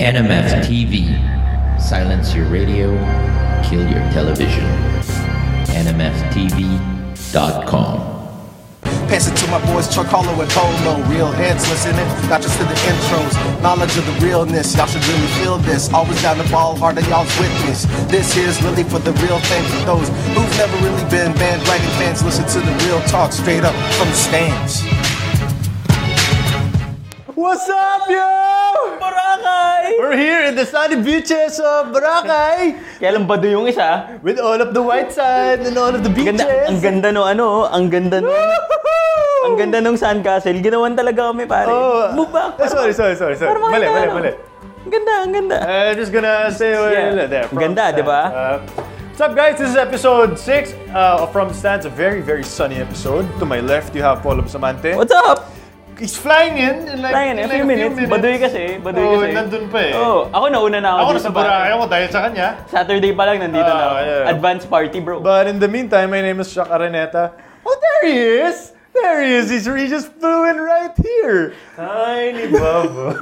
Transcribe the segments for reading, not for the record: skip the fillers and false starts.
NMF TV. Silence your radio, kill your television. NMFTV.com. Pass it to my boys Chuck Harlow and Polo. Real heads listening, not just to the intros. Knowledge of the realness, y'all should really feel this. Always down the ball, hard on y'all's witness. This here's really for the real thing. For those who've never really been bandwagon fans, listen to the real talk straight up from the stands. What's up, yo? Boracay! We're here in the sunny beaches of Boracay Kaya lang bado yung isa. with all of the white sand and all of the beaches. Ang ganda no ang ganda nung sandcastle. Ginawan talaga kami, pare. Oh. Move back. Sorry. Parang Mali. Ang ganda. I'm just gonna say there. Ang ganda, di ba? What's up, guys? This is episode 6 from Stands. A very, very sunny episode. To my left, you have Polo Bustamante. What's up? He's flying in like, A few minutes. Baduy kasi. Nandun pa eh. Ako nauna na Ako dito, nasa Boracay ako dahil sa kanya. Saturday pa lang nandito na ako. Yeah. Advance party, bro. But in the meantime, my name is Chuck Araneta. Oh, there he is! There he is! He just flew in right here! Ay, ni Bobo.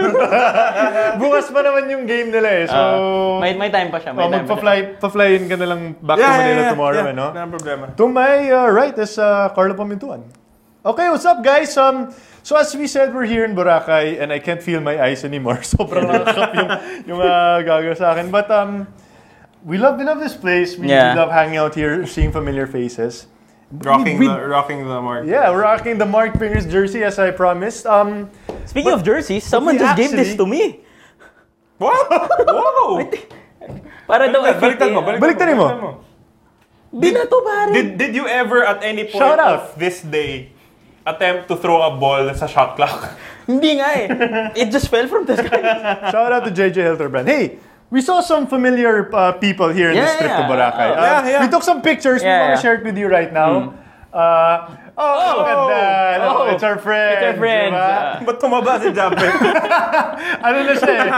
Bukas pa naman yung game nila eh. So, may time pa siya. magpa-fly in ka na lang back to Manila tomorrow, no? Wala problema. To my right is Carlo Pamintuan. Okay, what's up, guys? So as we said, we're here in Boracay and I can't feel my eyes anymore. Sobrang nakakap yung gagawin sa akin. But we love this place. We love hanging out here, seeing familiar faces. Rocking the mark. Yeah, we're rocking the Mark Fingers jersey as I promised. Speaking of jerseys, someone just gave this to me. What? Wow! Para daw Baliktad mo. Binato, pare. Did you ever at any point Shout out. of this day attempt to throw a ball sa shot clock? Hindi nga eh. It just fell from the sky. Shout out to JJ Hilterbrand. Hey, we saw some familiar people here in this trip to Boracay. We took some pictures. We want to share it with you right now. Look at that. It's our friends. Diba? Ba't tumaba si Jumpet? Ano na siya eh?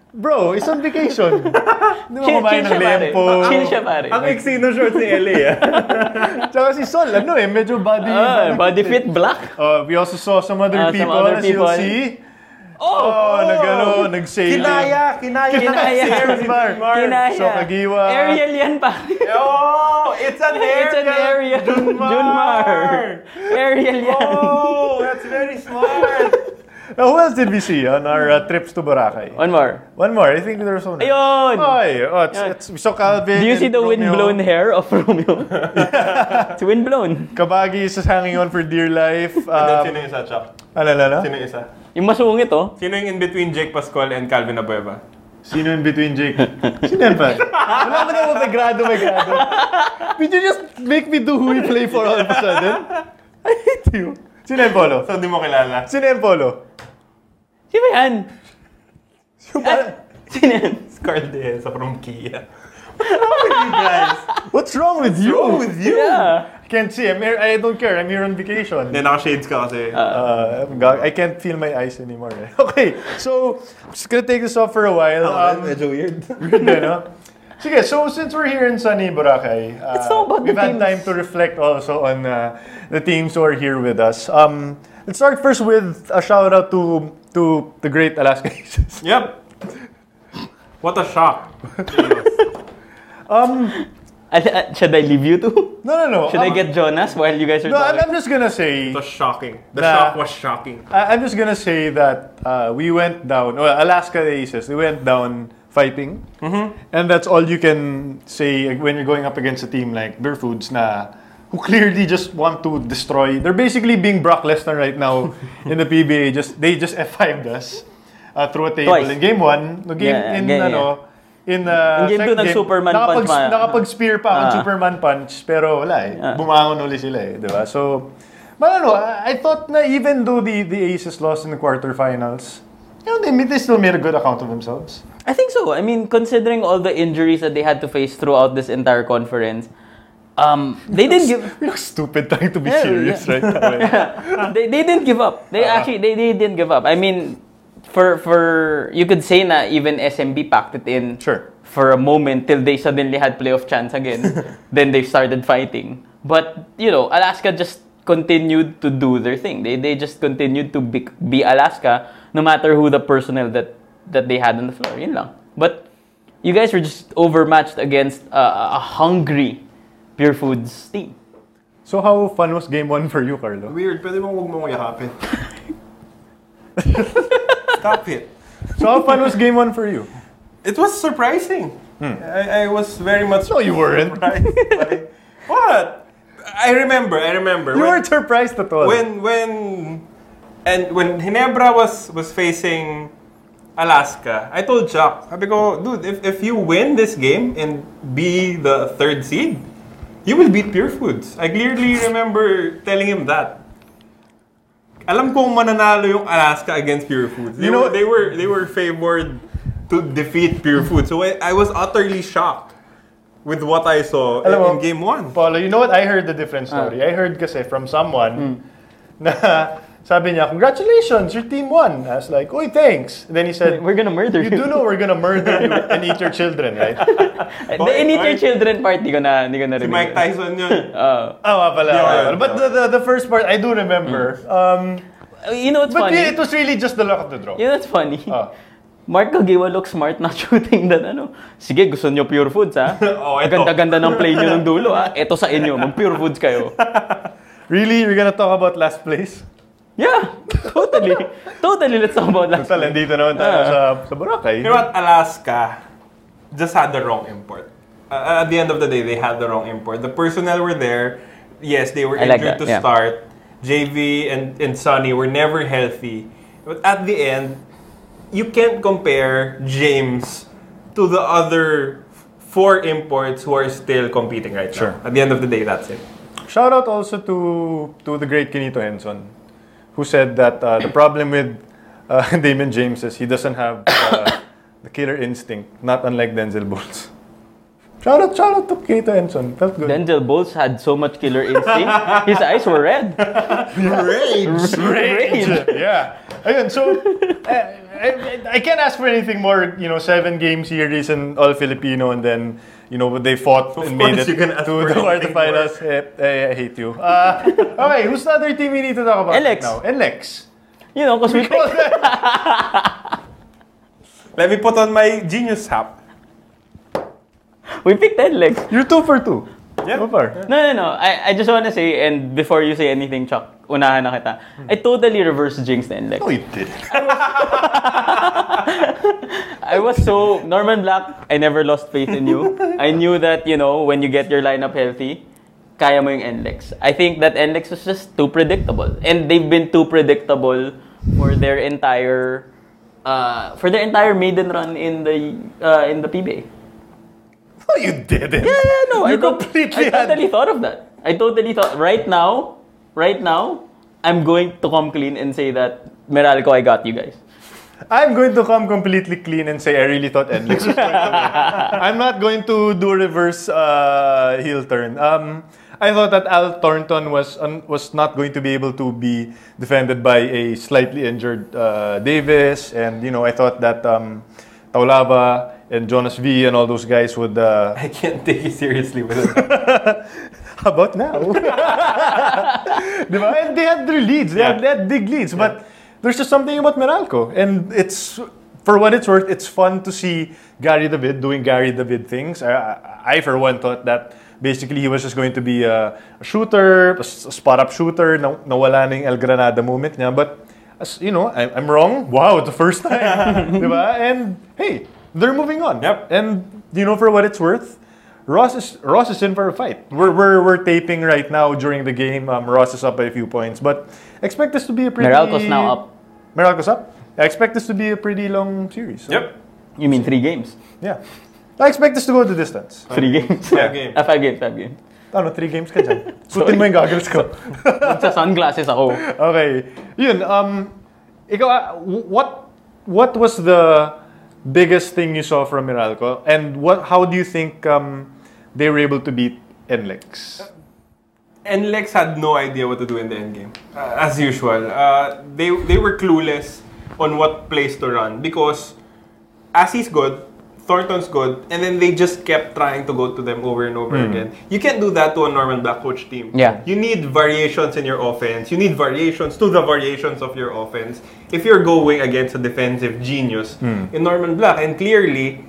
Bro, it's on vacation. Hindi mo kumain ng lempo. Chill siya, pare. Ang iksi ng shorts ni Ellie. Tsaka si Sol, medyo body fit black. We also saw some other people, as you'll see. Nag-sailing. Kinaya. So, Kagiwa. Ariel yan, pare. It's an Ariel. Junmar. Ariel yan. Oh, that's very smart. Now, who else did we see on our trips to Boracay? One more. I think there was one. Ayun! We saw Calvin. Do you see the Romeo. windblown hair of Romeo? It's windblown. Kabagi is just hanging on for dear life. Sino yung isa, Chuck? Ano? Sino yung isa? Yung masungit, oh. Sino yung in between Jake Pascual and Calvin Abueva? Sino in between Jake? Sino yan pa? Wala ko na may grado. Did you just make me do who we play for all of a sudden? I hate you. Sino yan, Polo? So, di mo kilala? Sino yan, Polo? Sino yan? Sino yan? Scarlett Dehesa from Kia. What's wrong with you guys? What's wrong with you? What's wrong with you? Yeah. I can't see. I don't care. I'm here on vacation. Hindi, naka-shades ka kasi. I can't feel my eyes anymore. Okay, so I'm just gonna take this off for a while. Medyo weird. Weird, no? Sige, so since we're here in sunny Boracay, we've had time to reflect also on the teams who are here with us. Let's start first with a shout out to the great Alaska Aces. Yep. What a shock. Should I leave you two? No. Should I get Jonas while you guys are talking? I'm just gonna say... It was shocking. The shock was shocking. I'm just gonna say that we went down, Alaska Aces, they went down fighting. Mm-hmm. And that's all you can say when you're going up against a team like Purefoods who clearly just want to destroy. They're basically being Brock Lesnar right now in the PBA. They just F5'd us through a table. Twice. In game 1, in game 2, nag-Superman punch nakapag-spear pa akong Superman punch, pero wala eh. Bumangon uli sila eh, di ba? So, I thought na even though the Aces lost in the quarterfinals, they still made a good account of themselves. I think so. I mean, considering all the injuries that they had to face throughout this entire conference, they didn't give... We look stupid trying to be serious right now. They didn't give up. They didn't give up. I mean, for you could say na even SMB packed it in for a moment till they suddenly had playoff chance again. Then they started fighting. But, Alaska just continued to do their thing. They just continued to be Alaska no matter who the personnel that that they had on the floor. Yun lang. But you guys were just overmatched against a hungry Purefoods team. So how fun was game 1 for you, Carlo? Weird, pwede mo huwag mo yakapin. Stop it. So how fun was game 1 for you? It was surprising. I was very much. No, you weren't. surprised by- What? I remember. You weren't surprised at all. When Ginebra was facing Alaska, I told Jack, sabi ko, dude, if you win this game and be the 3rd seed, you will beat Purefoods. I clearly remember telling him that. Alam kong mananalo yung Alaska against Purefoods. They were favored to defeat Purefoods. So I was utterly shocked with what I saw in game 1. Paulo, you know what? I heard the different story. I heard kasi from someone na sabi niya, congratulations, your team won. I was like, oy, thanks. And then he said, We're gonna murder you. You do know we're gonna murder you and eat your children, right? The eat your children part, di ko na Si rinig. Mike Tyson yun. Pala. But the first part, I do remember. You know what's But funny? it was really just the luck of the draw. You know what's funny? Mark Gagiwa looks smart not shooting that Sige, gusto nyo Purefoods, ha? Ito. Ganda-ganda ng play nyo ng dulo, ha? Ito sa inyo, mag-Purefoods kayo. Really? We're gonna talk about last place? Yeah, totally. Let's talk about last Total, nandito naman tayo sa Boracay. You know what? Alaska just had the wrong import. At the end of the day, they had the wrong import. The personnel were there. Yes, they were injured to start. JV and Sonny were never healthy. But at the end, you can't compare James to the other 4 imports who are still competing right now. At the end of the day, that's it. Shout out also to the great Kenito Henson, who said that the problem with Damon James is he doesn't have the killer instinct, not unlike Denzel Bowles. Shout out to Kenito Henson. Felt good. Denzel Bowles had so much killer instinct. His eyes were red. Rage. Yeah. Ayun, so I can't ask for anything more. 7-game series and all Filipino, and then they fought and made it to the quarterfinals. I hate you. Okay, who's the other team we need to talk about NLEX. now? NLEX. Because we picked... Let me put on my genius hat. We picked NLEX. You're 2 for 2. Yeah. So far. No. I just want to say, and before you say anything, Chuck, unahan na kita. I totally reverse jinxed the NLEX. No, you didn't. I was so... Norman Black, I never lost faith in you. I knew that, when you get your lineup healthy, kaya mo yung NLEX. I think that NLEX was just too predictable. And they've been too predictable for their entire maiden run in the PBA. No, you didn't. Yeah, no. I completely totally thought of that. I totally thought... Right now, I'm going to come clean and say that, Meralco, I got you guys. I'm going to come completely clean and say I really thought NLEX was going to win. I'm not going to do reverse heel turn. I thought that Al Thornton was not going to be able to be defended by a slightly injured Davis, and I thought that Taulava and Jonas V and all those guys would... I can't take you seriously with it. How about now? Diba? And they had their leads. They had big leads. But there's just something about Meralco. And it's, for what it's worth, it's fun to see Gary David doing Gary David things. I for one, thought that basically he was just going to be a shooter, a spot-up shooter, nawala na yung El Granada moment niya. But, I'm wrong. Wow, the first time. Diba? And, hey, they're moving on. Yep. And, for what it's worth, RoS is in for a fight. We're taping right now during the game. RoS is up by a few points, but expect this to be a pretty... Meralco's now up. Meralco's up? I expect this to be a pretty long series. So. Yep. You mean 3 games? Yeah. I expect this to go the distance. 3 games? 5 games. 5 games, 5 games. 3 games ka dyan. Sutin mo yung goggles ko. Sa sunglasses ako. Okay. Yun, ikaw, what was the biggest thing you saw from Meralco, and how do you think they were able to beat NLEX? NLEX had no idea what to do in the endgame. As usual. They were clueless on what plays to run because as he's good, Thornton's good, and then they just kept trying to go to them over and over again. You can't do that to a Norman Black coach team. Yeah. You need variations in your offense. You need variations to the variations of your offense if you're going against a defensive genius in Norman Black. And clearly,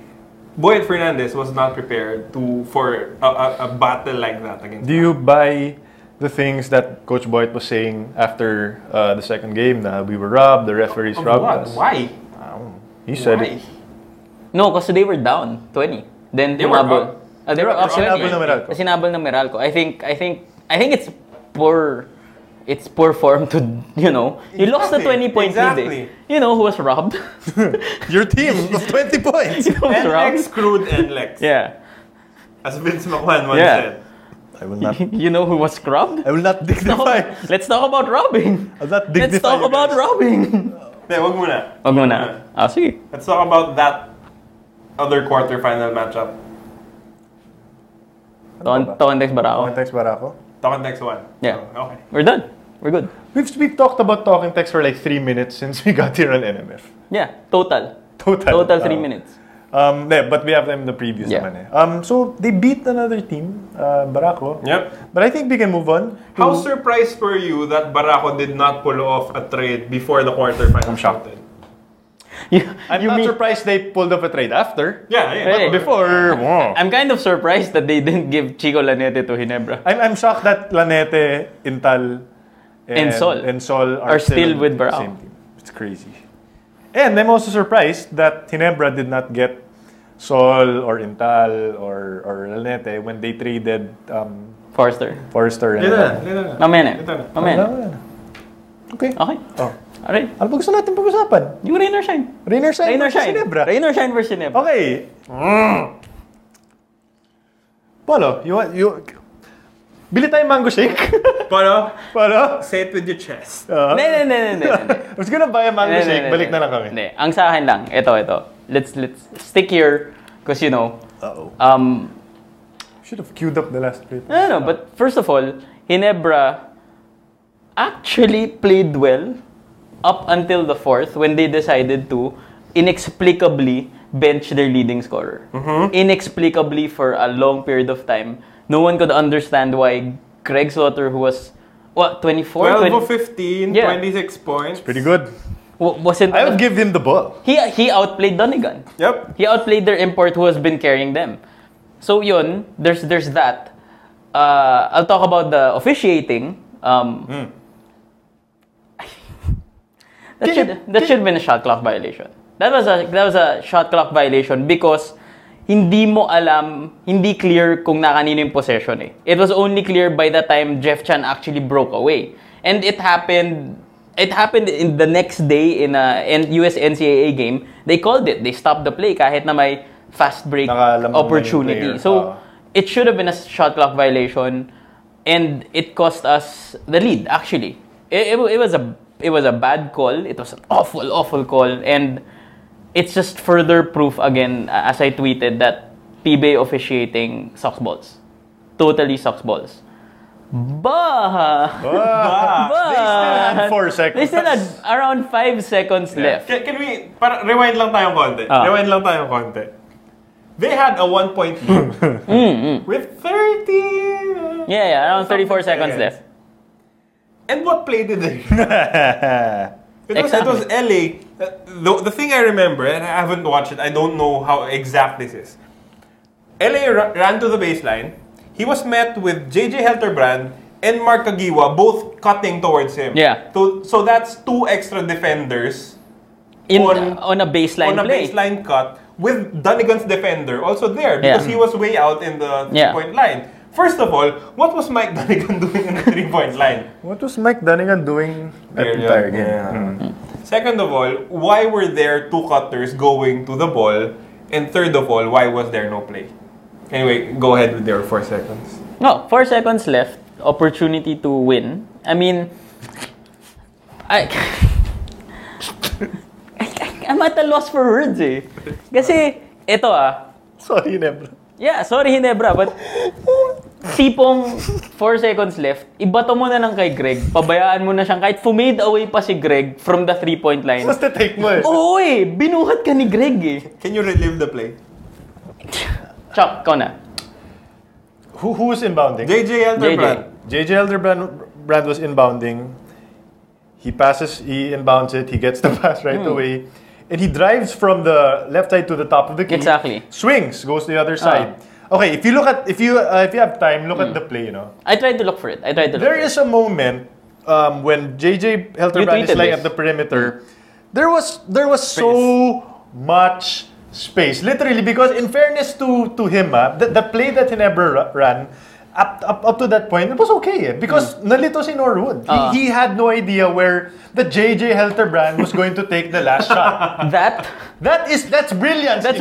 Boyd Fernandez was not prepared for a battle like that against Do you buy the things that Coach Boyd was saying after the second game? Na we were robbed, the referees robbed us. Why? He said it. No, because they were down 20. Then They were up. They were up 20. Sinabol ng Meralco. Sinabol ng Meralco. I think it's poor form to, you lost the 20-point lead. Exactly. You know who was robbed? Your team of 20 points. You know who was robbed? NLEX screwed NLEX. Yeah. As Vince McMahon once Yeah. said. I will not. You know who was robbed? I will not dignify. Let's talk about robbing. I'll not Let's dignify talk you about guys. robbing. Hindi, wag muna. Wag muna. Sige. Let's talk about that other quarterfinal matchup. Tokentex Barako. Context Barako. Talk on next one. Yeah. So, okay. We're done. We're good. We've talked about talking text for like 3 minutes since we got here on NMF. Yeah. Total. Total. 3 minutes. But we have them in the previews Yeah. naman eh. So they beat another team, Barako. Yep. But I think we can move on. How surprised were you that Barako did not pull off a trade before the quarterfinals? I'm shocked. started? I'm not surprised they pulled off a trade after. Yeah. Hey. But before, wow. I'm kind of surprised that they didn't give Chico Lanete to Ginebra. I'm shocked that Lanete, Intal, And Sol are still with on the Barako. same team. It's crazy. And I'm also surprised that Ginebra did not get Sol or Intal or Lanete when they traded Forster. Forrester. And Mamene. Okay. Okay. Oh. Alright. Ano ba gusto natin pag-usapan? Yung rain or shine. Rain or shine versus Ginebra. Rain or shine versus Ginebra. Okay. Polo, you bili tayong mango shake. Polo, Polo? say it with your chest. Hindi. I was gonna buy a mango shake. Balik na lang kami. Hindi. Ang sa akin lang, ito. Let's stick here because Uh-oh. Should have queued up the last plate. No, but first of all, Ginebra actually played well up until the fourth when they decided to inexplicably bench their leading scorer. Inexplicably for a long period of time. No one could understand why Greg Slaughter, who was, 24? 12 of 15, Yeah. 26 points. Pretty good. Wasn't I would give him the ball. He outplayed Donegan. Yep. He outplayed their import who has been carrying them. So yun, there's that. I'll talk about the officiating. That should have been a shot clock violation. That was a shot clock violation because hindi mo alam, hindi clear kung nakanino yung possession eh. It was only clear by the time Jeff Chan actually broke away. And it happened in the next day in a US NCAA game. They called it. They stopped the play kahit na may fast break Nakalamang opportunity. So it should have been a shot clock violation and it cost us the lead actually. It was a bad call. It was an awful call and it's just further proof again, as I tweeted, that PBA officiating sucks balls. Totally sucks balls. But They still had 4 seconds. they still had around 5 seconds left. Can we, rewind lang tayong konti. Rewind lang tayong konti. They had a 1-point lead with 30... Yeah, around 34 seconds left. And what play did they It was LA. The thing I remember, and I haven't watched it, I don't know how exact this is. LA ran to the baseline. He was met with JJ Helterbrand and Mark Agiwa both cutting towards him. Yeah. So that's 2 extra defenders On a baseline play. baseline cut with Dunnigan's defender also there because he was way out in the 3-point line. First of all, what was Mike Dunnigan doing in the 3-point line? What was Mike Dunnigan doing that entire game? Second of all, why were there 2 cutters going to the ball? And third of all, why was there no play? Anyway, go ahead with your 4 seconds. No, 4 seconds left. Opportunity to win. I mean, I'm at a loss for words eh. Kasi, ito Sorry, Ginebra. Yeah, sorry Ginebra, but tipong 4 seconds left, ibato mo na lang kay Greg, pabayaan mo na siyang kahit fumade away pa si Greg from the 3-point line. Basta take mo eh. Oo eh, binuhat ka ni Greg eh. Can you relive the play? Chuck, ikaw na. Who's inbounding? JJ Elderbrand. JJ Elderbrand was inbounding. He inbounds it, he gets the pass right away. And he drives from the left side to the top of the key. Exactly. Swings, goes to the other side. Okay, if you have time, look at the play, I tried to look for it. There is a moment when JJ Elderbrand is lying at the perimeter. There was so much space, literally, because in fairness to him, the play that Ginebra ran up to that point, it was okay because nalito si Norwood. He had no idea where the JJ Elderbrand was going to take the last shot. That's brilliant. That's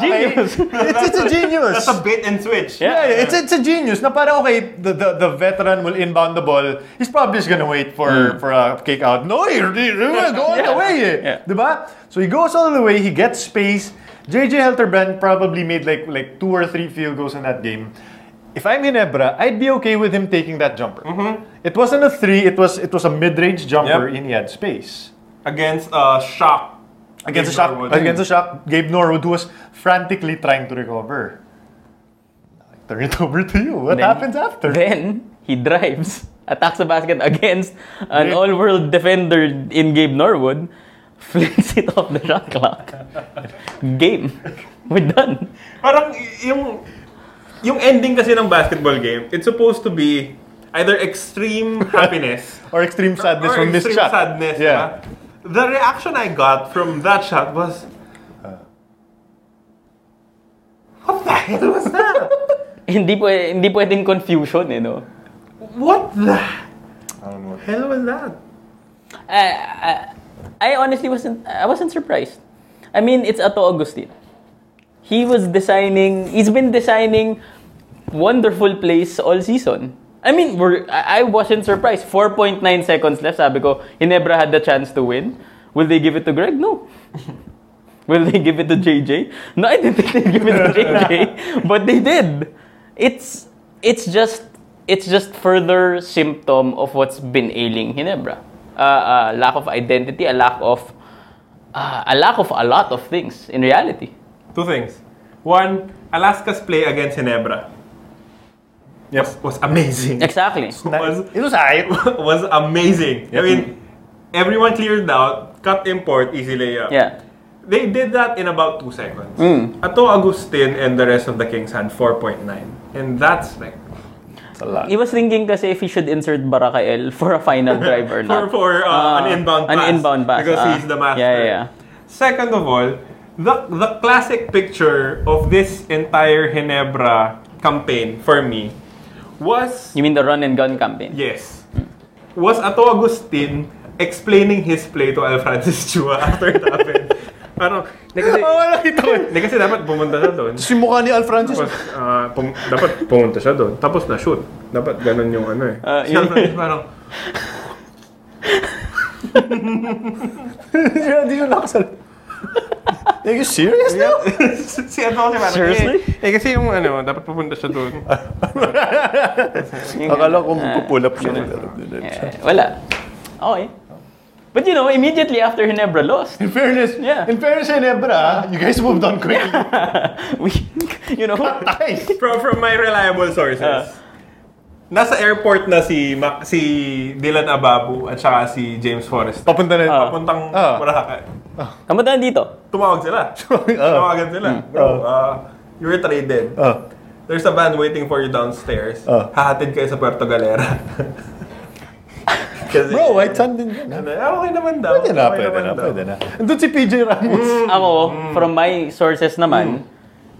genius. It's a genius. That's a bait and switch. Yeah, it's a genius. Na parang okay, the veteran will inbound the ball. He's probably just gonna wait for a kick out. No, he's gonna go all the way. Yeah. Diba? So he goes all the way. He gets space. JJ Elderbrand probably made like 2 or 3 field goals in that game. If I'm Ginebra, I'd be okay with him taking that jumper. It wasn't a 3. It was a mid-range jumper, and he had space Against a shock. Against a shock, Gabe Norwood, who was frantically trying to recover. I turn it over to you. What happens after? Then he drives, attacks the basket against an all-world defender in Gabe Norwood, flings it off the shot clock. Game. We're done. Parang yung ending kasi ng basketball game, it's supposed to be either extreme happiness or extreme sadness from this shot. Sadness, yeah. The reaction I got from that shot was, what the hell was that? hindi pwedeng confusion, no? What the hell was that? I honestly wasn't surprised. I mean, it's Ato Agustin. He's been designing wonderful plays all season. I mean, I wasn't surprised. 4.9 seconds left. Sabi ko, Ginebra had the chance to win. Will they give it to Greg? No. Will they give it to JJ? No, I didn't think they'd give it to JJ. But they did. It's just further symptom of what's been ailing Ginebra. Lack of identity, a lack of a lot of things in reality. 2 things. One, Alaska's play against Ginebra was amazing. Exactly. Was amazing. Yep. I mean, everyone cleared out, cut import, easy layup. Yeah. They did that in about 2 seconds. Ato Agustin and the rest of the Kings had 4.9. And that's like... That's a lot. He was thinking kasi if he should insert Boracay for a final drive or not. for an inbound pass. An inbound pass. Because he's the master. Yeah. Second of all, the classic picture of this entire Ginebra campaign for me was... You mean the run and gun campaign? Yes. Was Ato Agustin explaining his play to Al Francis Chua after it happened. Parang, kasi dapat pumunta siya doon. Si mukha ni Al Francis. Tapos, dapat pumunta siya doon. Tapos na-shoot. Dapat ganun yung ano eh. Si Al Francis parang... Hindi siya nakasal. Are you serious now? Si ano kasi parang... Seriously? Kasi yung ano, dapat pupunta siya doon. Akala ko pupull up siya. Wala. Okay. But immediately after Ginebra lost. In fairness, Ginebra, you guys moved on quickly. From my reliable sources. Nasa airport na si Dylan Ababu at saka si James Forrest. Papuntang Boracay. Kamusta dito? Tumawag sila. Tawagan sila. Bro, you were traded. There's a van waiting for you downstairs. Hahatid kayo sa Puerto Galera. Kasi, bro, White Sand din yun. Okay naman daw. Pwede na. Andun si PJ Ramos. Ako, from my sources naman,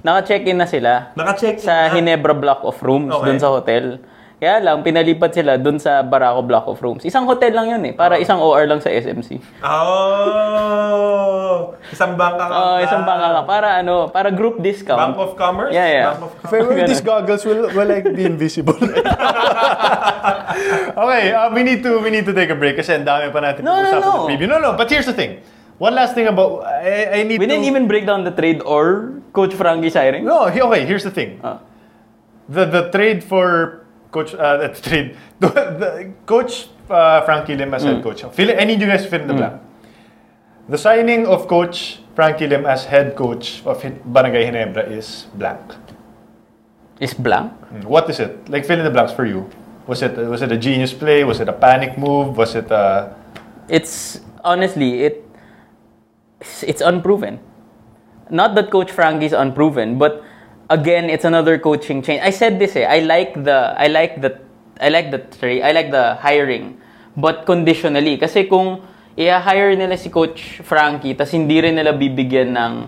naka-check-in na sila. Sa Ginebra block of rooms dun sa hotel. Kaya lang, pinalipat sila dun sa Barako block of rooms. Isang hotel lang yun para isang OR lang sa SMC. Isang bangka ka. Isang bangka ka. Para group discount. Bank of Commerce? Yeah. If I wear these goggles, will like be invisible. Okay, we need to take a break kasi ang dami pa natin No. sa preview. No, but here's the thing. One last thing about... We didn't even break down the trade or Coach Frankie siring. No, okay, here's the thing. The trade for... Coach, Coach Frankie Lim as head coach. I need you guys to fill in the blank. The signing of Coach Frankie Lim as head coach of Barangay Ginebra is blank. Is blank? What is it? Like, fill in the blanks for you. Was it a genius play? Was it a panic move? Was it a... It's honestly it's unproven. Not that Coach Frankie is unproven, but again, it's another coaching change. I said this I like the hiring, but conditionally. Kasi kung i-hire nila si Coach Frankie, tas hindi rin nila bibigyan ng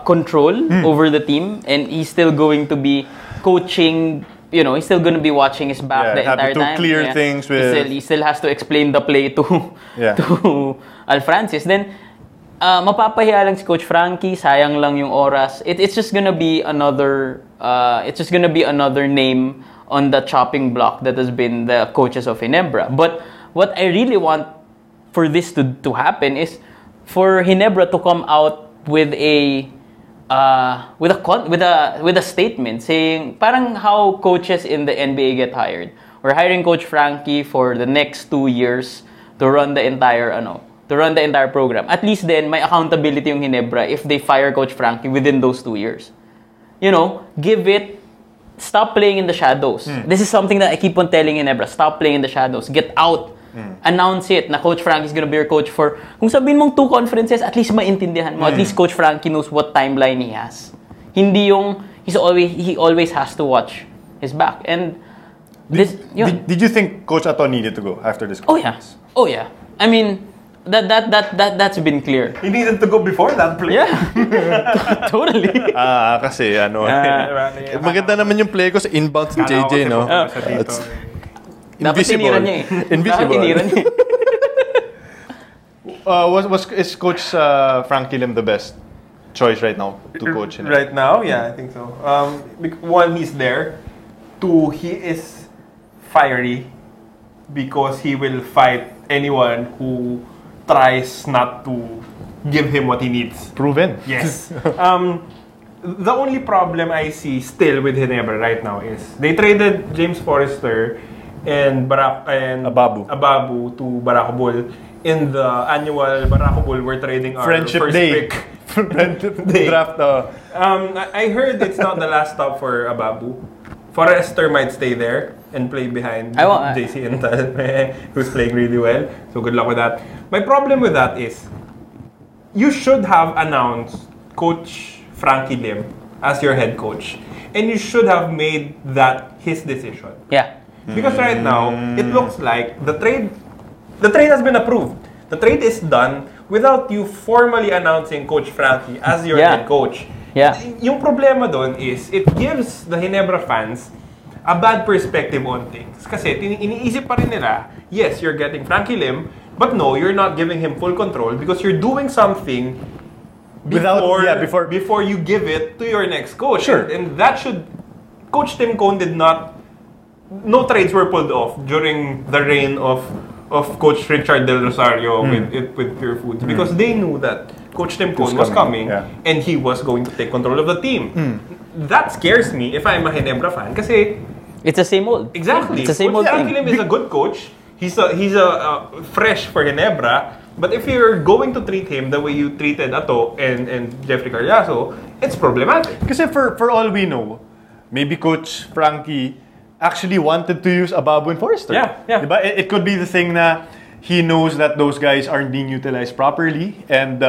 control over the team, and he's still going to be coaching. He's still going to be watching his back the entire time. To clear things with... He still has to explain the play to Al Francis. Then, mapapahiya lang si Coach Frankie, sayang lang yung oras. It's just gonna be another name on the chopping block that has been the coaches of Ginebra. But what I really want for this to happen is for Ginebra to come out with a statement saying parang how coaches in the NBA get hired. We're hiring Coach Frankie for the next 2 years to run the entire program. At least then may accountability yung Ginebra if they fire Coach Frankie within those 2 years. Stop playing in the shadows. This is something that I keep on telling Ginebra. Stop playing in the shadows. Get out. Announce it na Coach Frankie is gonna be your coach for, kung sabihin mong 2 conferences, at least maintindihan mo. At least Coach Frankie knows what timeline he has. Hindi yung he always has to watch his back. And this did you think Coach Ato needed to go after this conference? Oh yeah. I mean, that's been clear. He needed to go before that play. Yeah. Totally. Kasi maganda naman yung play ko sa inbound si JJ, no? Invisible. Invisible. Is Coach Frankie Lim the best choice right now to coach him? Right now, yeah, I think so. One, he's there. 2, he is fiery because he will fight anyone who tries not to give him what he needs. Proven. Yes. The only problem I see still with Ginebra right now is they traded James Forrester and Ababu to Baracobol. In the annual Baracobol, we're trading our Friendship first Day. pick. Friendship Draft. I heard it's not the last stop for Ababu. Forrester might stay there and play behind JC Intal, who's playing really well. So good luck with that. My problem with that is you should have announced Coach Frankie Lim as your head coach, and you should have made that his decision. Yeah. Because right now, it looks like the trade has been approved. The trade is done without you formally announcing Coach Frankie as your head coach. Yeah. Yung problema doon is, it gives the Ginebra fans a bad perspective on things. Kasi iniisip pa rin nila, yes, you're getting Frankie Lim, but no, you're not giving him full control because you're doing something before you give it to your next coach. Sure. And that should... Coach Tim Cone did not... No trades were pulled off during the reign of Coach Richard Del Rosario with Purefoods because they knew that Coach Tim Cone was coming and he was going to take control of the team. That scares me if I'm a Ginebra fan kasi it's the same old. Exactly. It's the same old thing. Frankie Lim is a good coach. He's a fresh for Ginebra. But if you're going to treat him the way you treated Ato and Jeffrey Carriazo, it's problematic. Kasi for all we know, maybe Coach Frankie actually wanted to use Ababu and Forrester. Yeah. Diba? It could be the thing na he knows that those guys aren't being utilized properly and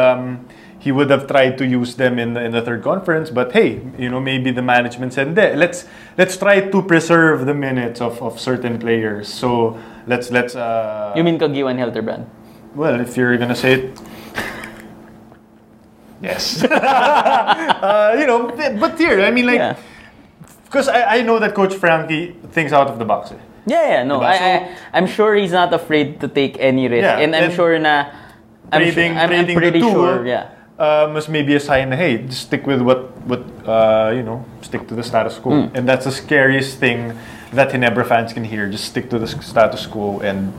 he would have tried to use them in the third conference. But hey, maybe the management said, let's try to preserve the minutes of certain players. So let's You mean Kagiwan Helterbrand? Well, if you're gonna say it, yes. But here, I mean, like, because I know that Coach Frankie thinks out of the box. No. I'm sure he's not afraid to take any risk, and I'm sure na. I'm pretty sure. Must maybe a sign na, hey, just stick with what stick to the status quo, and that's the scariest thing that Ginebra fans can hear. Just stick to the status quo, and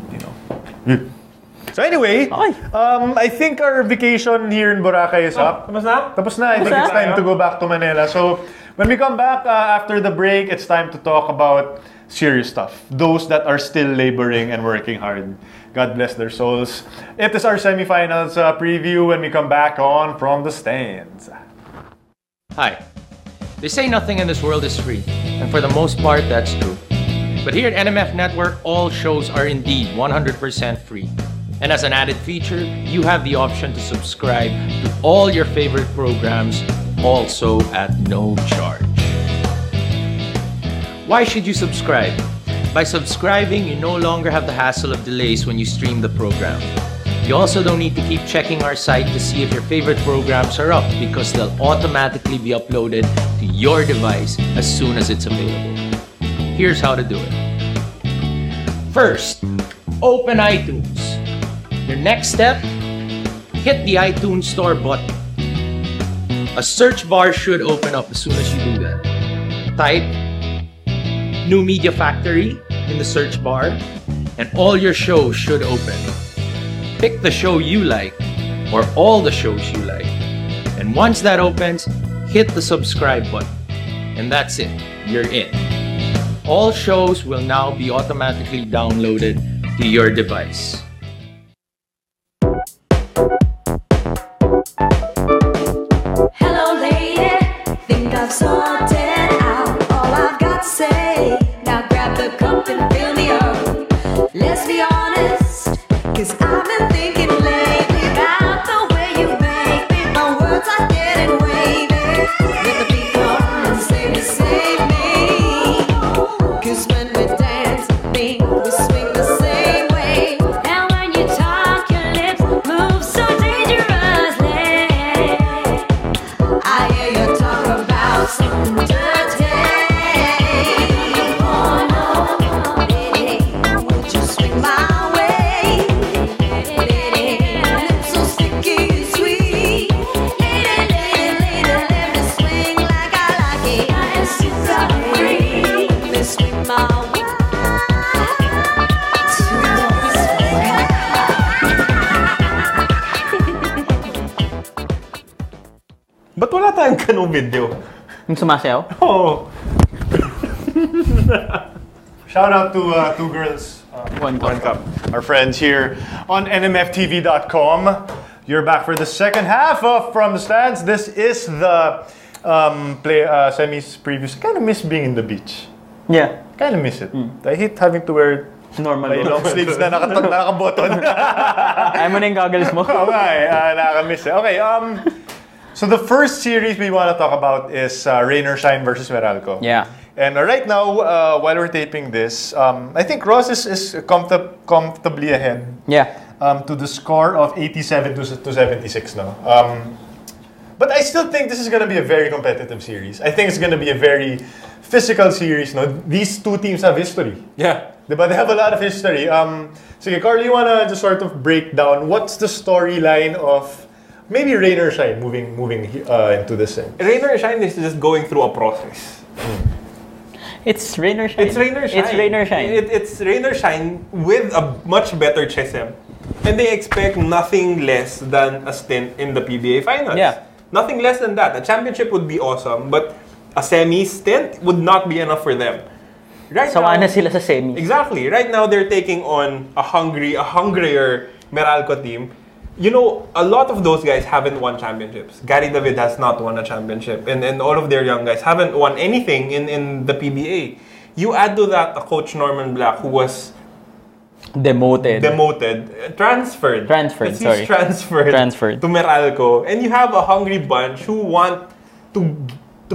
So anyway, I think our vacation here in Boracay is up. Tapos na? Tapos na. I think it's time to go back to Manila. So when we come back after the break, it's time to talk about serious stuff. Those that are still laboring and working hard. God bless their souls. It is our semifinals preview when we come back on From the Stands. Hi. They say nothing in this world is free, and for the most part, that's true. But here at NMF Network, all shows are indeed 100% free. And as an added feature, you have the option to subscribe to all your favorite programs, also at no charge. Why should you subscribe? By subscribing, you no longer have the hassle of delays when you stream the program. You also don't need to keep checking our site to see if your favorite programs are up, because they'll automatically be uploaded to your device as soon as it's available. Here's how to do it. First, open iTunes. Your next step, hit the iTunes Store button. A search bar should open up as soon as you do that. Type New Media Factory in the search bar, and all your shows should open. Pick the show you like, or all the shows you like. And once that opens, hit the subscribe button. And that's it, you're in. All shows will now be automatically downloaded to your device. Hello lady, think I've sorted out all I've got to say. Now grab the cup and fill me up. Let's be honest, 'cause I've been thinking lately about the way you make me. My words are getting wavy. Let the beat come and save me. 'Cause when we dance, we swing the same way. And when you talk, your lips move so dangerously. I hear you talk about something dirty. Oh no, lady, would you swing my way? Lady, lips so sticky sweet. Lady, let me swing like I like it. I am super free. Let me swing my way. Ba't wala tayong ganung video? Yung sumasayaw? Oh. Shout out to two girls, One cup. Our friends here on nmftv.com. You're back for the second half of From the Stands. This is the semis previews. I kind of miss being in the beach. Yeah. Kind of miss it. I hate having to wear Normal. my long sleeves na naka-button. Ayaw mo na yung goggles mo. Okay, nakaka-miss it. Okay, so the first series we want to talk about is Rain or Shine versus Meralco. Yeah. And right now, while we're taping this, I think RoS is comfortably ahead. Yeah. To the score of 87 to 76 now. But I still think this is going to be a very competitive series. I think it's going to be a very physical series. No? These two teams have history. Yeah. Diba? They have a lot of history. Sige, Carl, you want to just sort of break down what's the storyline of maybe Rain or Shine moving into this thing? Rain or Shine is just going through a process. It's Rain or Shine. It's Rain or Shine. It's Rain or Shine. It's Rain or Shine with a much better Chesem. And they expect nothing less than a stint in the PBA Finals. Yeah. Nothing less than that. A championship would be awesome, but a semi stint would not be enough for them. Right Sawa now, na sila sa semi. exactly. Right now, they're taking on a hungrier Meralco team. You know, a lot of those guys haven't won championships. Gary David has not won a championship. And all of their young guys haven't won anything in the PBA. You add to that a coach Norman Black who was Demoted. transferred Transferred. to Meralco. And you have a hungry bunch who want to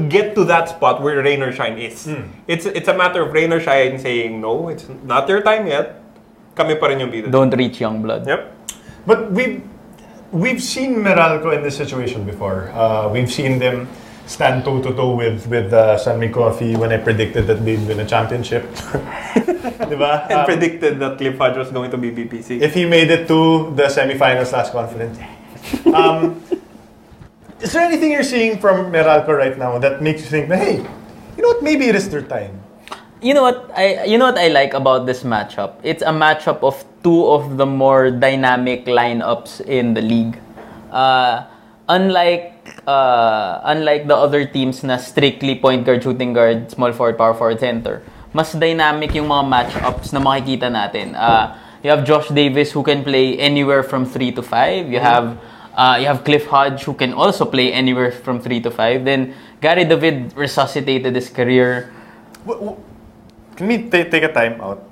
get to that spot where Rain or Shine is. It's a matter of Rain or Shine saying, no, it's not your time yet. Kami pa rin yung bida. Don't reach young blood. Yep. But we've seen Meralco in this situation before. We've seen them stand toe-to-toe with Sammy Coffee when I predicted that they'd win a championship. Diba? And predicted that Cliff Hodge was going to be BPC. If he made it to the semifinals last conference. Is there anything you're seeing from Meralco right now that makes you think, hey, you know what, maybe it is their time? You know what I like about this matchup? It's a matchup of two of the more dynamic lineups in the league. Unlike the other teams na strictly point guard, shooting guard, small forward, power forward, center, mas dynamic yung mga matchups na makikita natin. You have Josh Davis who can play anywhere from 3 to 5. You have Cliff Hodge who can also play anywhere from 3 to 5. Then Gary David resuscitated his career. Can we take a time out?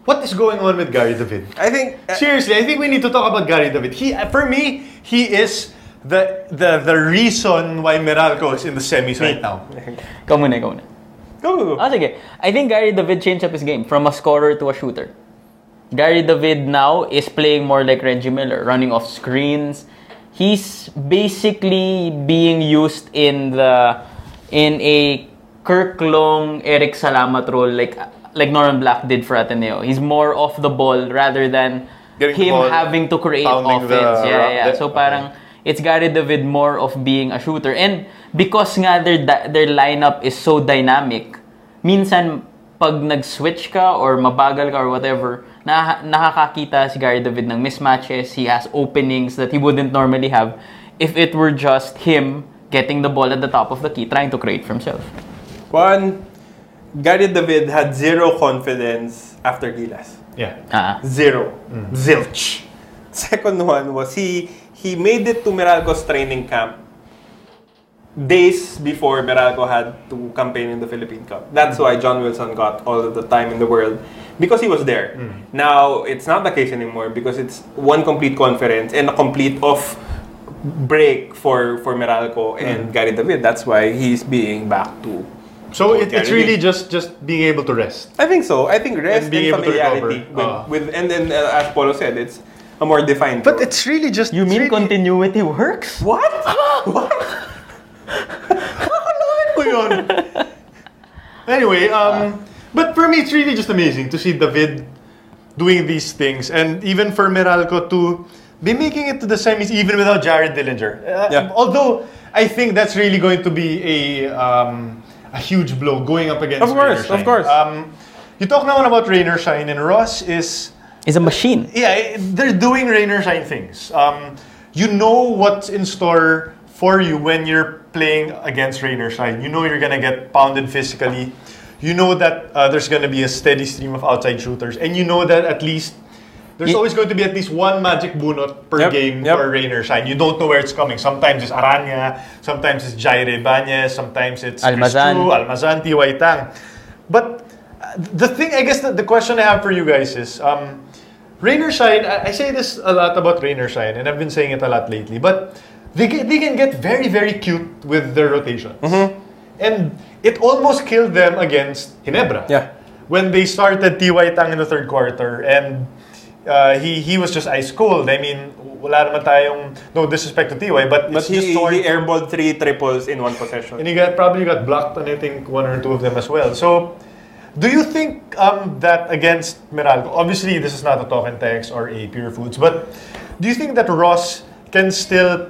What is going on with Gary David? I think Seriously, I think we need to talk about Gary David. For me, he is the reason why Meralco is in the semis right now. Ikaw muna. Go. Sige. I think Gary David changed up his game from a scorer to a shooter. Gary David now is playing more like Reggie Miller, running off screens. He's basically being used in a Kirk Long, Eric Salamat role like Norman Black did for Ateneo. He's more off the ball rather than him having to create offense. So parang it's Gary David more of being a shooter. And because nga their lineup is so dynamic, minsan pag nag-switch ka or mabagal ka or whatever, nakakakita si Gary David ng mismatches. He has openings that he wouldn't normally have if it were just him getting the ball at the top of the key, trying to create for himself. One, Gary David had zero confidence after Gilas. Yeah. Zero. Zilch. Second one was he made it to Meralco's training camp days before Meralco had to campaign in the Philippine Cup. That's why John Wilson got all of the time in the world, because he was there. Now, it's not the case anymore because it's one complete conference and a complete off break for Meralco and Gary David. That's why he's being back to... So it's really just being able to rest. I think so. I think rest and being able to familiarity with and then as Polo said, it's a more defined. But it's really just... You mean continuity works? What? What? Anyway, but for me, it's really just amazing to see David doing these things, and even for Meralco to be making it to the semis even without Jared Dillinger. Although I think that's really going to be a huge blow going up against Rainer Shine. Of course. You talk now about Rainer Shine, and RoS is a machine. Yeah, they're doing Rainer Shine things. You know what's in store for you when you're playing against Rainer Shine. You know you're gonna get pounded physically. You know that there's gonna be a steady stream of outside shooters, and you know that at least there's always going to be at least one magic bunot per game for Rainer Shine. You don't know where it's coming. Sometimes it's Aranya, sometimes it's Jaire Banez, sometimes it's Almazan, T.Y. Tang. But the thing, I guess, the question I have for you guys is, Rainer Shine, I say this a lot about Rainer Shine, and I've been saying it a lot lately, but they can get very, very cute with their rotations. And it almost killed them against Ginebra. Yeah. When they started T.Y. Tang in the third quarter, and he was just ice cold. I mean, wala naman tayong, no disrespect to T.Y., but he airballed 3 triples in one possession. And he probably got blocked on, I think, 1 or 2 of them as well. So, do you think that against Meralco, obviously this is not a Talk and Text or a Purefoods, but do you think that RoS can still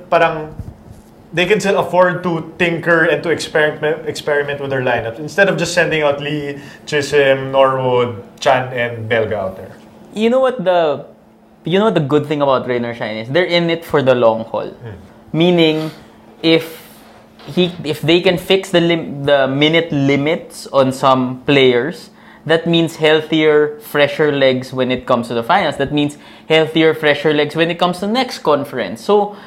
they can still afford to tinker and to experiment with their lineups instead of just sending out Lee, Chisholm, Norwood, Chan, and Belga out there? You know what the good thing about Rainer Shine is? They're in it for the long haul. Meaning, if they can fix the minute limits on some players, that means healthier, fresher legs when it comes to the finals. That means healthier, fresher legs when it comes to the next conference. So,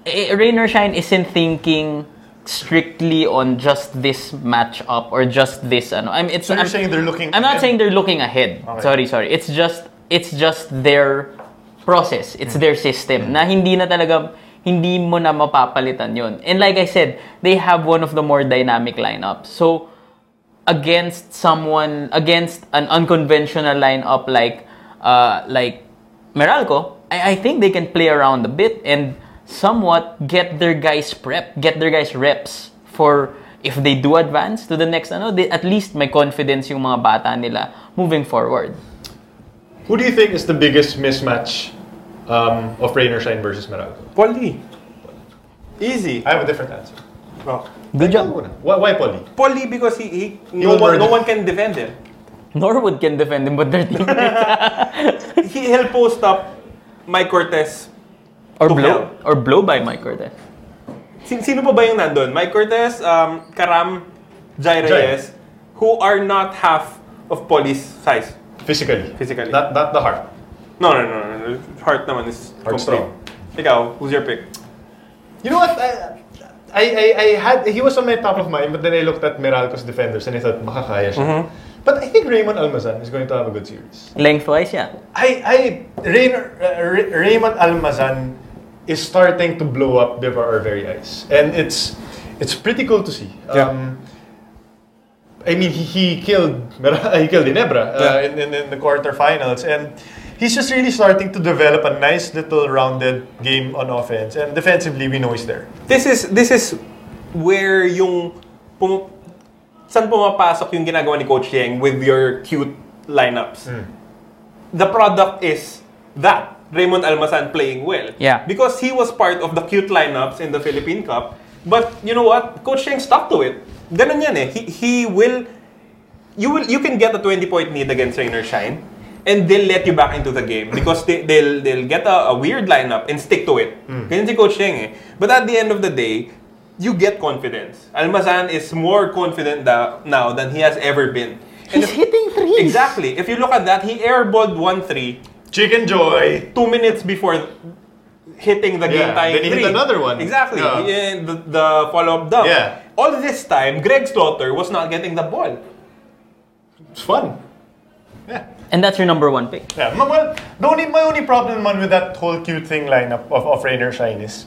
Rainer Shine isn't thinking strictly on just this matchup or just this. I'm saying they're looking. I'm not saying they're looking ahead. Okay. Sorry. It's just their process. It's their system. Na hindi mo na mapapalitan yun. And like I said, they have one of the more dynamic lineups. So, against an unconventional lineup like Meralco, I think they can play around a bit and somewhat get their guys reps for if they do advance to the next at least may confidence yung mga bata nila moving forward. Who do you think is the biggest mismatch of Rainer Shine versus Meralco? Paulie. Easy. I have a different answer. Oh. Good job. Why Paulie? Paulie because no one can defend him. Norwood can defend him, but their teammates. He'll post up Mike Cortez or blow by Mike Cortez. Sino pa ba yung nandun? Mike Cortez, Karam, Jai Reyes, who are not half of Paulie's size. Physically. Not the heart. No. Hart naman is Hart's complete. Ikaw, who's your pick? You know what? I had he was on my top of mind, but then I looked at Meralco's defenders and I thought makakaya siya. But I think Raymond Almazan is going to have a good series. Lengthwise, yeah. Raymond Almazan is starting to blow up before our very eyes, and it's pretty cool to see. I mean, he killed Ginebra in the quarterfinals, and he's just really starting to develop a nice little rounded game on offense, and defensively we know he's there. This is where yung saan pumapasok yung ginagawa ni Coach Yeng with your cute lineups. The product is that Raymond Almazan playing well. Yeah. Because he was part of the cute lineups in the Philippine Cup. But you know what? Coach Yeng stuck to it. Ganun yan eh. You can get a 20-point lead against Rain or Shine, and they'll let you back into the game because they'll get a weird lineup and stick to it. Ganyan si Coach Yeng eh. But at the end of the day, you get confidence. Almazan is more confident now than he has ever been. And He's hitting threes. Exactly. If you look at that, he airballed 1-3. Chicken Joy. 2 minutes before hitting the game-tying then he three. hit another one. Exactly. Yeah. The follow-up dunk. Yeah. All this time, Greg Slaughter was not getting the ball. It's fun. Yeah. And that's your number one pick. Yeah. Well, my only problem man with that whole cute thing lineup of Rain or Shine is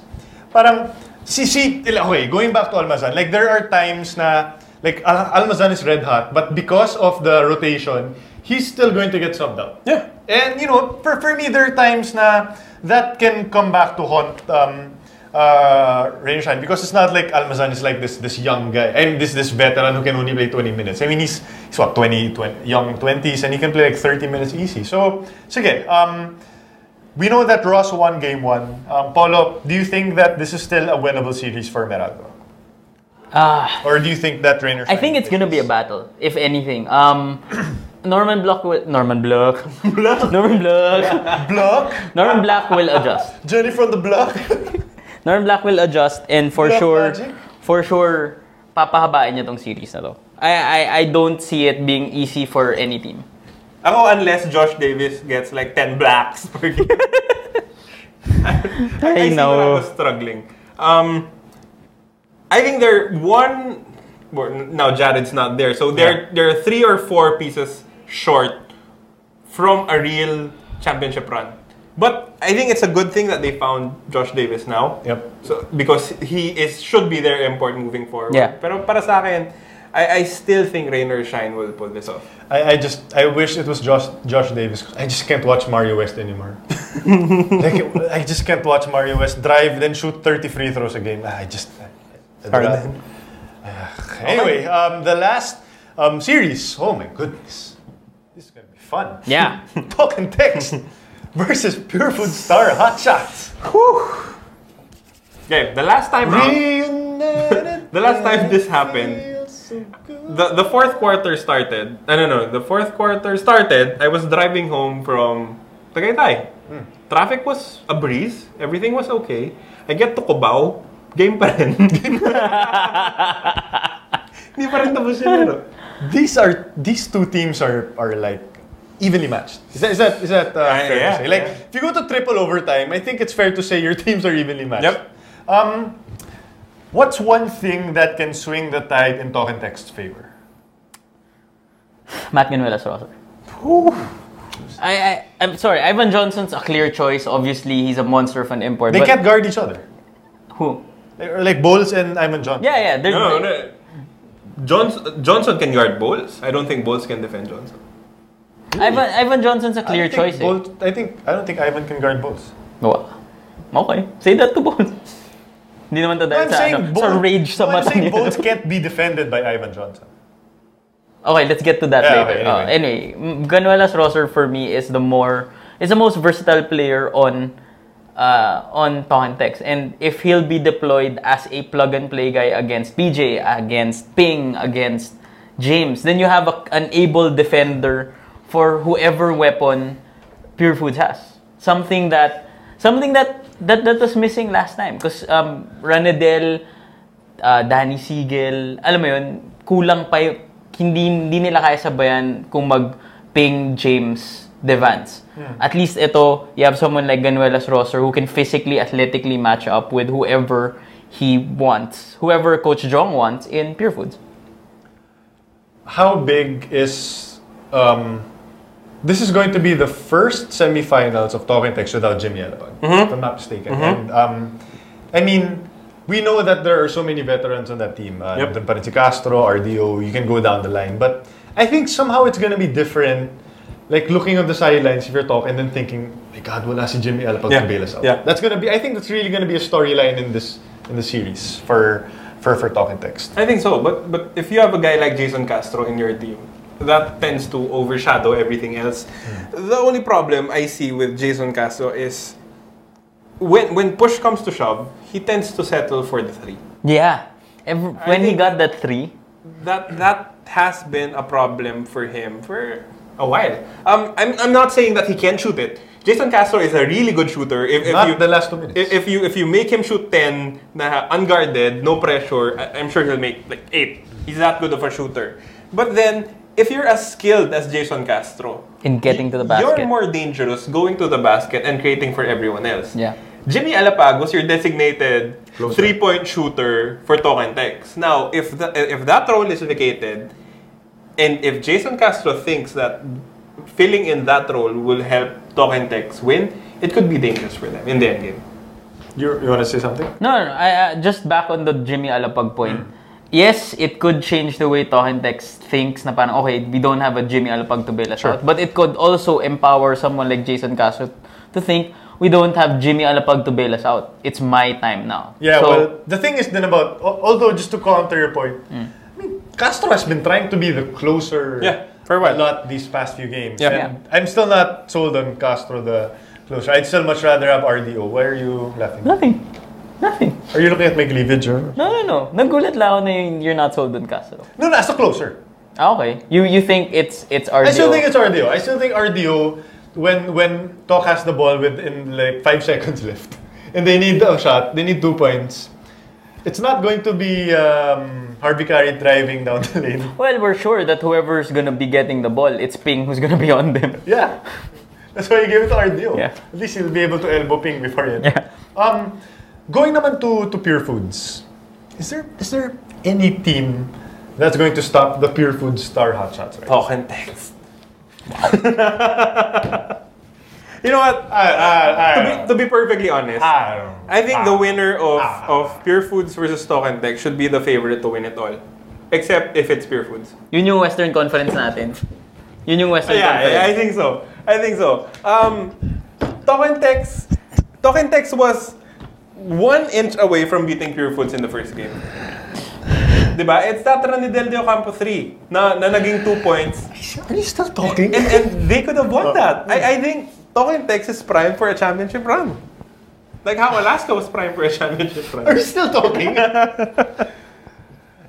parang okay, going back to Almazan, like there are times na like Almazan is red hot, but because of the rotation, he's still going to get subbed out. Yeah. And you know, for me, there are times na that can come back to haunt Rain or Shine, because it's not like Almazan is like this young guy and this veteran who can only play 20 minutes. I mean, he's what, 20 young 20s, and he can play like 30 minutes easy. So again, we know that RoS won game 1. Paulo, do you think that this is still a winnable series for Meralco? Or do you think that Rain or Shine? I think it's gonna be a battle, if anything. Norman Black will adjust. Jenny from the block. Norman Black will adjust, and for sure, papahabain niya tong series na to. I don't see it being easy for any team. Unless Josh Davis gets like 10 blacks per game. I know. I was struggling. I think now Jared's not there, so there are 3 or 4 pieces short from a real championship run. But I think it's a good thing that they found Josh Davis now. Yep. So because he should be their import moving forward. Yeah. Pero para sa akin, I still think Rain or Shine will pull this off. I wish it was Josh Davis. I just can't watch Mario West anymore. I just can't watch Mario West drive then shoot 30 free throws a game. Anyway, the last series. Oh my goodness, this is gonna be fun. Yeah. Talk and Text versus Purefoods Star Hot Shots. Okay, the last time this happened, the fourth quarter started. The fourth quarter started. I was driving home from Tagaytay. Traffic was a breeze. Everything was okay. I get to Cubao. Game pa rin. Hindi pa rin tapos yun. These two teams are like evenly matched. Is that fair to say? Like if you go to triple overtime, I think it's fair to say your teams are evenly matched. Yep. What's one thing that can swing the tide in Talk and Text's favor? Matt Ganuelas Rosa. I'm sorry, Ivan Johnson's a clear choice. Obviously, he's a monster of an import. They can't guard each other. Who? Like Bowles and Ivan Johnson. Yeah. No. Johnson can guard Bowles. I don't think Bowles can defend Johnson. Really? Ivan Johnson's a clear choice. I don't think Ivan can guard Bowles. No. Okay. Say that to Bowles. Hindi naman to dahil sa rage sa mata niya. I'm saying Bowles can't be defended by Ivan Johnson. Okay, let's get to that later. Okay, anyway, Ganuelas Roser for me is the most versatile player on Talk and Text. And if he'll be deployed as a plug-and-play guy against PJ, against Ping, against James, then you have an able defender for whoever weapon Purefoods has. Something that was missing last time. Because Ranedel, Danny Siegel, alam mo yun, kulang pa hindi nila kaya sabayan kung mag Ping, James, Devance. At least ito, you have someone like Ganuela's roster who can physically, athletically match up with whoever he wants, whoever Coach Jong wants in Purefoods. How big is this is going to be the first semifinals of Talking Text without Jimmy Alapag, if I'm not mistaken. And I mean, we know that there are so many veterans on that team. Nandun pa rin si Castro, RDO, you can go down the line. But I think somehow it's going to be different. Like looking on the sidelines, if you're talking and then thinking, my God, wala si Jimmy Alapag to bail us out. Yeah. That's going to be, I think that's really going to be a storyline in the series for Talking Text. I think so, but if you have a guy like Jason Castro in your team, that tends to overshadow everything else. The only problem I see with Jason Castro is when push comes to shove, he tends to settle for the 3. Yeah. When he got that 3, that has been a problem for him for a while. I'm not saying that he can't shoot it. Jason Castro is a really good shooter. The last 2 minutes. If you make him shoot 10 na unguarded, no pressure, I'm sure he'll make like 8. He's that good of a shooter. But then, if you're as skilled as Jason Castro, in getting to the basket, you're more dangerous going to the basket and creating for everyone else. Yeah. Jimmy Alapag was your designated 3-point shooter for Talking Text. Now, if that role is vacated, and if Jason Castro thinks that filling in that role will help Talking Text win, it could be dangerous for them in the end game. You want to say something? No. I just back on the Jimmy Alapag point. Yes, it could change the way Talking Text thinks na parang, okay, we don't have a Jimmy Alapag to bail us out. But it could also empower someone like Jason Castro to think, we don't have Jimmy Alapag to bail us out. It's my time now. Yeah, so, well, the thing is then about, although just to counter your point, I mean, Castro has been trying to be the closer for a while. a lot these past few games. Yeah. And I'm still not sold on Castro, the closer. I'd still much rather have RDO. Why are you laughing? Nothing. Are you looking at my cleavage? Or? No. Nagulat lang ako na you're not sold on Castro. No, as a closer. Okay. You think it's RDO? I still think it's RDO. I still think RDO, when Talk has the ball within like 5 seconds left, and they need a shot, they need 2 points, it's not going to be Harvey Carey driving down the lane. Well, we're sure that whoever's gonna be getting the ball, it's Ping who's gonna be on them. Yeah. That's why you give it to RDO. Yeah. At least he'll be able to elbow Ping before yun. Yeah. Going naman to Purefoods, is there any team that's going to stop the Purefoods star hotshots? Right? Talking Text. You know what? To be perfectly honest, I think the winner of Purefoods versus Talking Text should be the favorite to win it all. Except if it's Purefoods. Yun yung Western Conference natin. Yun yung Western Conference. Yeah, I think so. Talking Text was 1 inch away from beating Purefoods in the first game. Diba? It's that Ranidel de Ocampo 3 na naging 2 points. Are you still talking? And they could have won that. I think Talking Text is prime for a championship run. Like how Alaska was prime for a championship run. Are you still talking?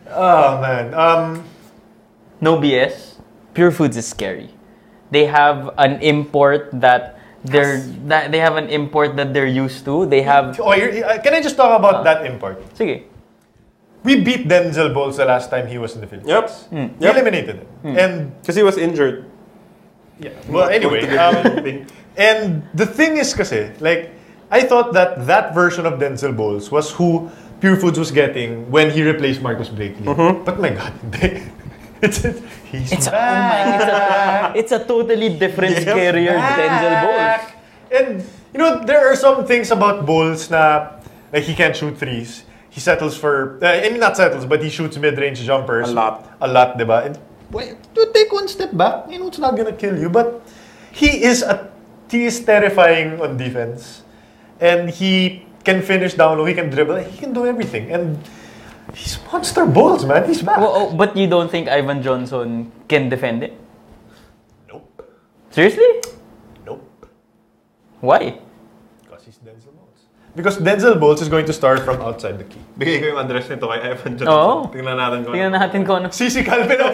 Oh, man. No BS. Purefoods is scary. They have an import that they're used to. They have. Can I just talk about that import? Sige. We beat Denzel Bowles the last time he was in the Philippines. Yep. We eliminated him. And because he was injured. Yeah. Well, anyway. And the thing is kasi, like, I thought that version of Denzel Bowles was who Purefoods was getting when he replaced Marcus Blakely. But my God, he's back. It's a totally different, scarier Denzel Bowles. And, you know, there are some things about Bowles na, like, he can't shoot threes. He settles for, I mean, not settles, but he shoots mid-range jumpers. A lot, diba? And, you take 1 step back, you know, it's not gonna kill you. But he is terrifying on defense. And he can finish down low, he can dribble, he can do everything. And he's monster balls, man. He's back. Well, but you don't think Ivan Johnson can defend it? Nope. Seriously? Nope. Why? Because he's Denzel Bowles. Because Denzel Bowles is going to start from outside the key. Bigay ko yung address nito kay Ivan Johnson. Oo. Tingnan natin ko ano. Sisi Calvin, help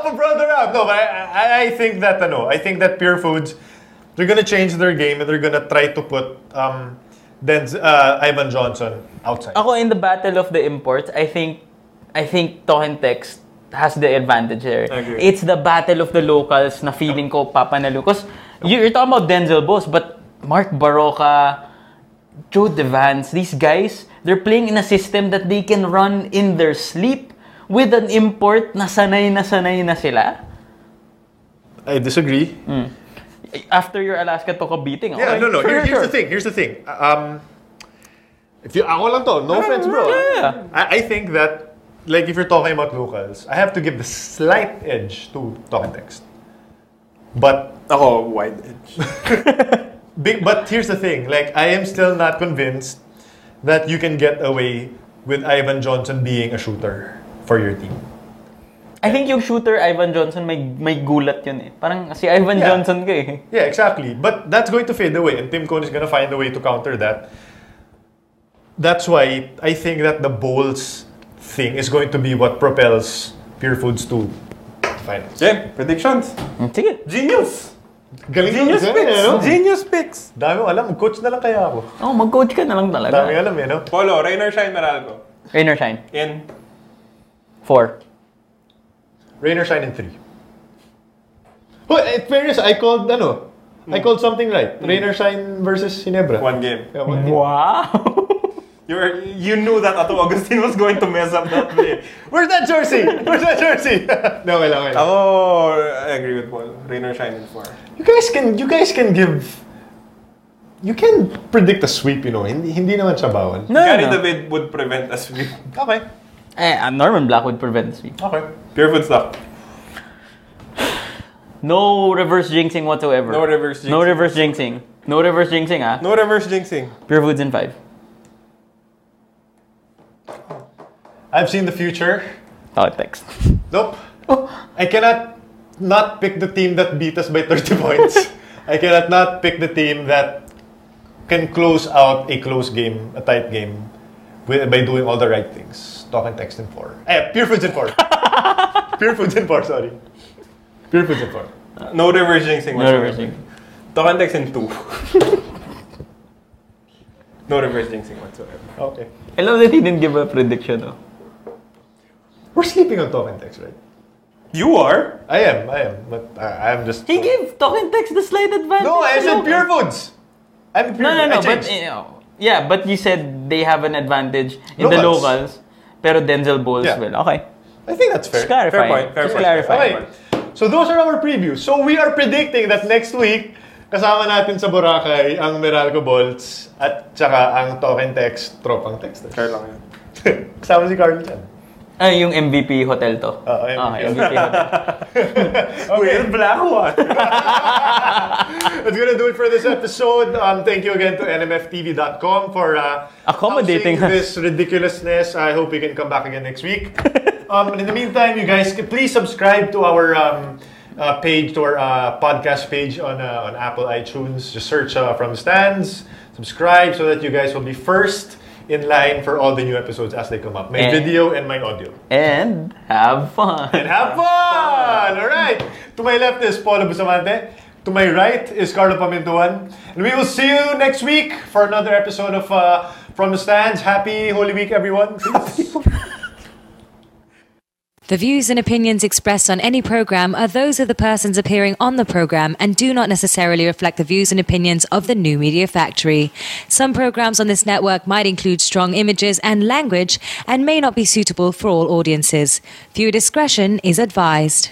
a brother out. No, but I think that Purefoods, they're gonna change their game and they're gonna try to put Ivan Johnson outside. Ako, in the battle of the imports, I think Talking Text has the advantage there. Agree. It's the battle of the locals na feeling ko papanalo. Because you're talking about Denzel Boss, but Mark Baroka, Joe Devance, these guys, they're playing in a system that they can run in their sleep with an import na sanay na sila. I disagree. After your Alaska Toka beating. Yeah, okay, no. sure. Here's the thing. If you, ako lang to, no offense, bro. Yeah. I think that, like, if you're talking about locals, I have to give the slight edge to Talk and Text. But Ako, wide edge. but here's the thing. Like, I am still not convinced that you can get away with Ivan Johnson being a shooter for your team. I think yung shooter, Ivan Johnson, may gulat yun eh. Parang si Ivan Johnson ka eh. Yeah, exactly. But that's going to fade away, and Tim Cone is going to find a way to counter that. That's why I think that the bowls thing is going to be what propels Purefoods to finals. Yeah, predictions. Sige. Genius! Galing Genius yun, picks! no? Genius picks! Dami ko alam. Coach na lang kaya ako. Oh, mag-coach ka na lang talaga. Dami alam eh, no? Polo, rain or shine, Meralco? Rain or shine? In 4. Rain or shine in 3. Well, in fairness, I called something right. Rain or shine versus Ginebra. one game. Yeah, one game. Wow! You knew that Ato Agustin was going to mess up that play. Where's that jersey? Where's that jersey? No, okay lang. Oh, I agree with Paul. Rain or shine in 4. You guys can give. You can predict a sweep, you know. Hindi naman siya bawal. No. Gary David would prevent a sweep. Okay. Norman Black would prevent the sweep. Okay. Purefoods stock. No reverse jinxing whatsoever. No reverse jinxing. No reverse jinxing. No reverse jinxing, ah. No reverse jinxing. Purefoods in 5. I've seen the future. Oh, text. Nope. I cannot not pick the team that beat us by 30 points. I cannot not pick the team that can close out a close game, a tight game, by doing all the right things. Talk and Text in 4. Purefoods in 4. Purefoods in 4, sorry. Purefoods in 4. No reverse jinxing No whatsoever. reverse jinxing. Talk and Text in 2. No reverse jinxing whatsoever. Okay. I love that he didn't give a prediction, oh. We're sleeping on Talk and Text, right? You are? I am. But I'm just... He gave Talk and Text the slight advantage. No, I said Local. Purefoods! I'm Purefoods. No, I changed. but you said they have an advantage in the Locals. locals, pero Denzel Bowles will. Okay. I think that's fair. Just clarifying. Fair point, fair Just point. clarifying. Okay. So those are our previews. So we are predicting that next week, kasama natin sa Boracay ang Meralco Bolts at saka ang Talk and Text Tropang Texters. Fair lang yan. Kasama si Carl dyan. Yung MVP hotel to. MVP. Okay, MVP hotel. Weird black one. That's gonna do it for this episode. Thank you again to nmftv.com for Accommodating housing us. this ridiculousness. I hope we can come back again next week. In the meantime, you guys, please subscribe to our page, to our podcast page on Apple iTunes. Just search From the Stands. Subscribe so that you guys will be first in line for all the new episodes as they come up. My video and my audio. And have fun. All right. To my left is Paulo Bustamante. To my right is Carlo Pamintuan. And we will see you next week for another episode of From the Stands. Happy Holy Week, everyone. The views and opinions expressed on any program are those of the persons appearing on the program and do not necessarily reflect the views and opinions of the New Media Factory. Some programs on this network might include strong images and language and may not be suitable for all audiences. Viewer discretion is advised.